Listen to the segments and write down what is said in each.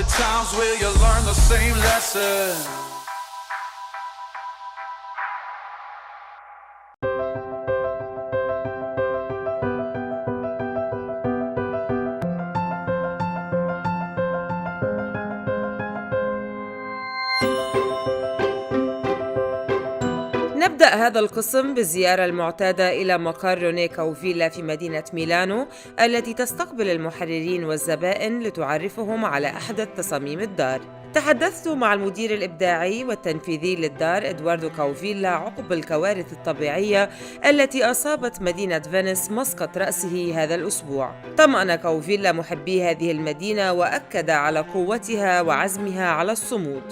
many times will you learn the same lesson? نبدأ هذا القسم بالزيارة المعتادة إلى مقر روني كاوفيلا في مدينة ميلانو التي تستقبل المحررين والزبائن لتعرفهم على أحدث تصاميم الدار. تحدثت مع المدير الإبداعي والتنفيذي للدار إدواردو كاوفيلا عقب الكوارث الطبيعية التي أصابت مدينة فينيس مسقط رأسه هذا الأسبوع. طمأن كاوفيلا محبي هذه المدينة وأكد على قوتها وعزمها على الصمود.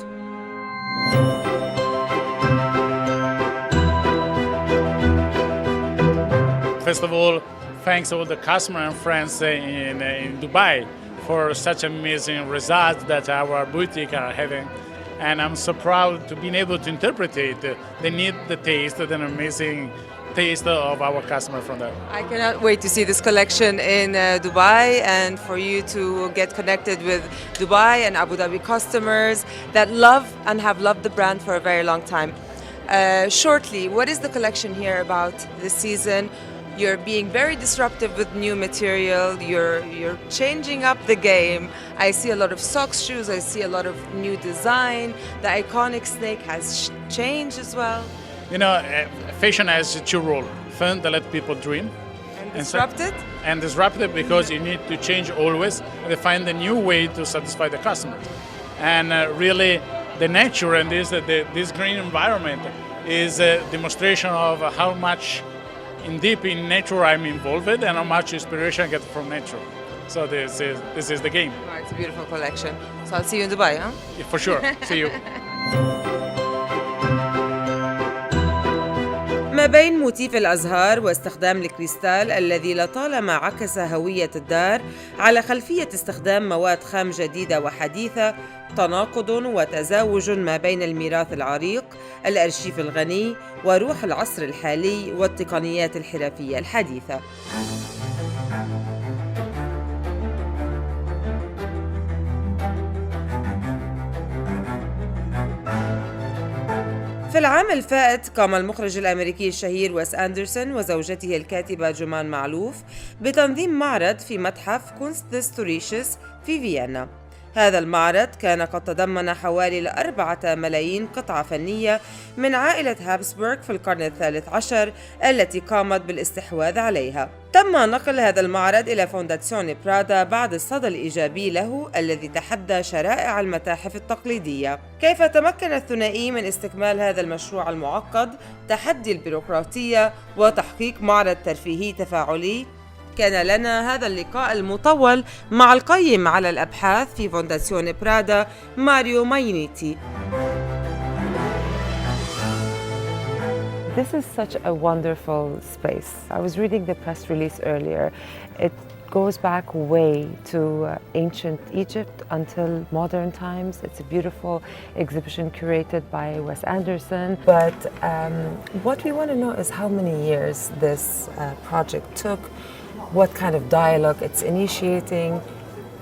First of all, thanks to all the customers and friends in Dubai for such amazing results that our boutique are having. And I'm so proud to be able to interpret the need, the taste, the amazing taste of our customer from there. I cannot wait to see this collection in Dubai and for you to get connected with Dubai and Abu Dhabi customers that love and have loved the brand for a very long time. Shortly, what is the collection here about this season? You're being very disruptive with new material. You're changing up the game. I see a lot of socks, shoes. I see a lot of new design. The iconic snake has changed as well. You know, fashion has two roles: fun to let people dream, And disrupted. And disrupted because you need to change always and find a new way to satisfy the customers. And really, the nature and this green environment is a demonstration of how much deep in nature I'm involved and how much inspiration I get from nature. So this is the game. Oh, it's a beautiful collection. So I'll see you in Dubai, huh? Yeah, for sure. See you. ما بين موتيف الأزهار واستخدام الكريستال الذي لطالما عكس هوية الدار على خلفية استخدام مواد خام جديدة وحديثة، تناقض وتزاوج ما بين الميراث العريق، الأرشيف الغني، وروح العصر الحالي والتقنيات الحرفية الحديثة. في العام الفائت قام المخرج الأمريكي الشهير ويس أندرسون وزوجته الكاتبة جمان معلوف بتنظيم معرض في متحف كونستستوريشس في فيينا. هذا المعرض كان قد تضمن حوالي 4 ملايين قطعة فنية من عائلة هابسبورغ في القرن الثالث عشر التي قامت بالاستحواذ عليها. تم نقل هذا المعرض إلى فونداسيون برادا بعد الصدى الإيجابي له الذي تحدى شرائع المتاحف التقليدية. كيف تمكن الثنائي من استكمال هذا المشروع المعقد، تحدي البيروقراطية وتحقيق معرض ترفيهي تفاعلي؟ كان لنا هذا اللقاء المطول مع القيم على الأبحاث في فونداسيون برادا ماريو ماينيتي. This is such a wonderful space. I was reading the press release earlier. It goes back way to ancient Egypt until modern times. It's a beautiful exhibition curated by Wes Anderson. But what we want to know is how many years this project took, what kind of dialogue it's initiating,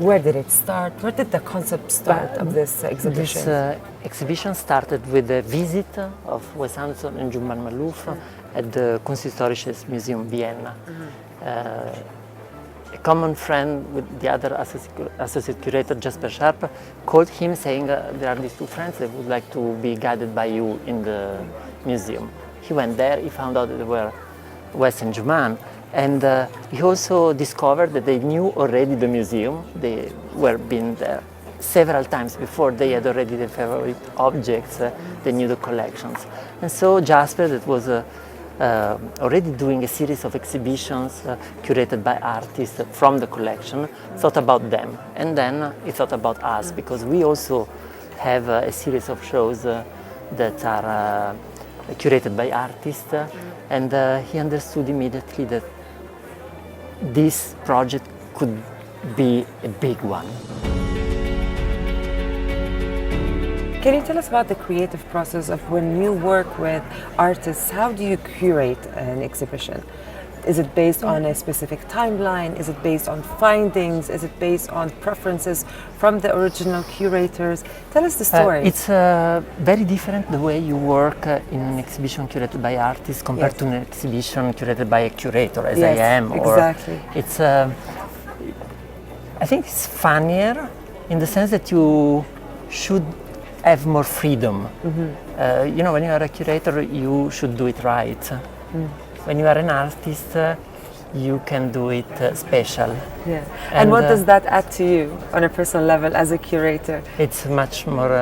where did it start, where did the concept start of this exhibition? This exhibition started with a visit of Wes Anderson and Juman Malouf at the Kunsthistorisches Museum Vienna. A common friend with the other associate curator, Jasper Sharp, called him saying there are these two friends that would like to be guided by you in the museum. He went there, he found out that there were Wes and Juman, and he also discovered that they knew already the museum. They were been there several times before. They had already their favorite objects, they knew the collections. And so Jasper, that was already doing a series of exhibitions curated by artists from the collection, thought about them. And then he thought about us, because we also have a series of shows that are curated by artists. And he understood immediately that this project could be a big one. Can you tell us about the creative process of when you work with artists? How do you curate an exhibition? Is it based on a specific timeline? Is it based on findings? Is it based on preferences from the original curators? Tell us the story. It's very different the way you work in an exhibition curated by artists compared to an exhibition curated by a curator, as I am. Exactly. It's, I think it's funnier in the sense that you should have more freedom. You know, when you are a curator, you should do it right. When you are an artist, you can do it special. Yeah. And what does that add to you on a personal level as a curator? It's much more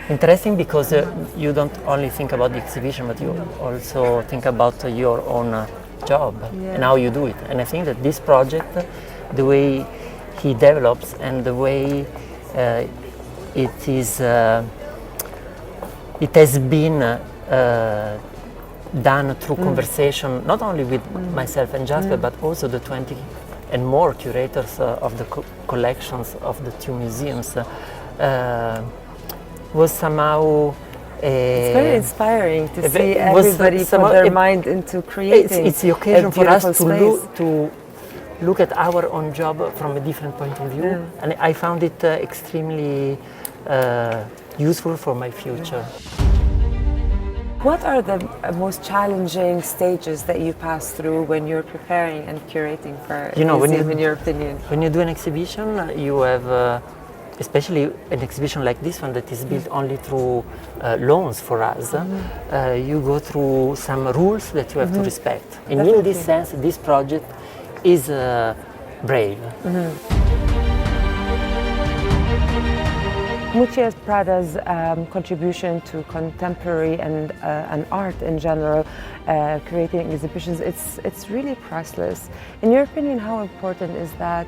interesting because you don't only think about the exhibition, but you also think about your own job and how you do it. And I think that this project, the way he develops and the way it is, it has been done through conversation, not only with myself and Jasper, but also the 20 and more curators of the collections of the two museums, was somehow it's very inspiring to see everybody put their mind into creating. It's the occasion for us to look at our own job from a different point of view, and I found it extremely useful for my future. What are the most challenging stages that you pass through when you're preparing and curating for a museum, in your opinion? When you do an exhibition, you have, especially an exhibition like this one that is built only through loans for us, you go through some rules that you have to respect. And in this sense, this project is brave. Muccia Prada's contribution to contemporary and art in general, creating exhibitions, it's really priceless. In your opinion, how important is that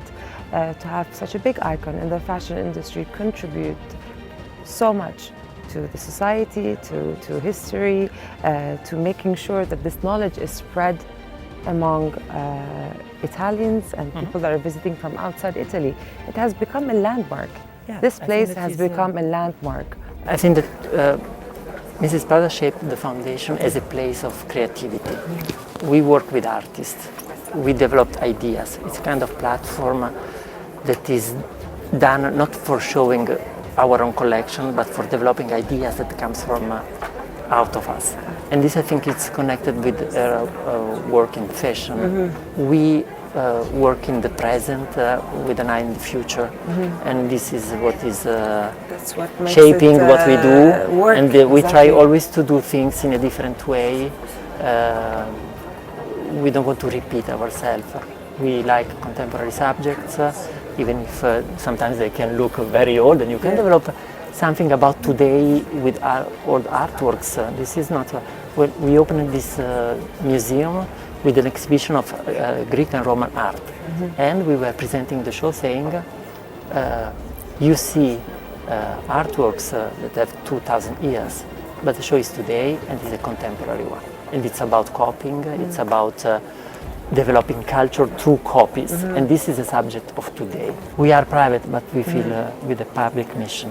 to have such a big icon in the fashion industry contribute so much to the society, to history, to making sure that this knowledge is spread among Italians and people that are visiting from outside Italy? It has become a landmark. This place has become a landmark. I think that Mrs. Prada shaped the foundation as a place of creativity. We work with artists. We developed ideas. It's a kind of platform that is done not for showing our own collection, but for developing ideas that comes from out of us. And this, I think, is connected with work in fashion. We work in the present with an eye in the future, and this is what is shaping what we do. And we try always to do things in a different way. We don't want to repeat ourselves. We like contemporary subjects, even if sometimes they can look very old, and you can develop something about today with our old artworks. This is not. We opened this museum with an exhibition of Greek and Roman art, and we were presenting the show saying, you see artworks that have 2,000 years, but the show is today and it's a contemporary one. And it's about copying, it's about developing culture through copies, and this is a subject of today. We are private, but we feel with a public mission.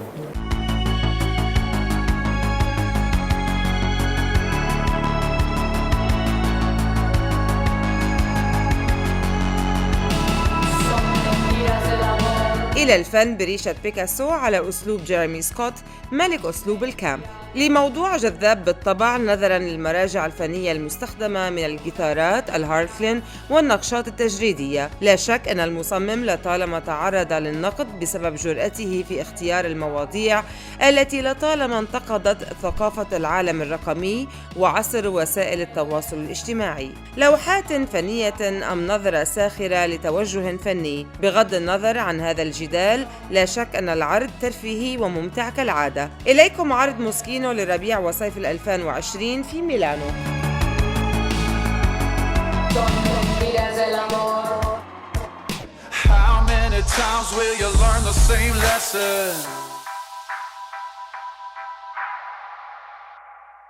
إلى الفن بريشة بيكاسو على أسلوب جيريمي سكوت ملك أسلوب الكامب، لموضوع جذاب بالطبع نظراً للمراجع الفنية المستخدمة من الجيتارات، الهارفلين والنقشات التجريدية. لا شك أن المصمم لطالما تعرض للنقد بسبب جرأته في اختيار المواضيع التي لطالما انتقدت ثقافة العالم الرقمي وعصر وسائل التواصل الاجتماعي. لوحات فنية أم نظرة ساخرة لتوجه فني؟ بغض النظر عن هذا الجدال، لا شك أن العرض ترفيهي وممتع كالعادة. إليكم عرض موسكينو لربيع وصيف 2020 في ميلانو. How many times will you learn the same lesson?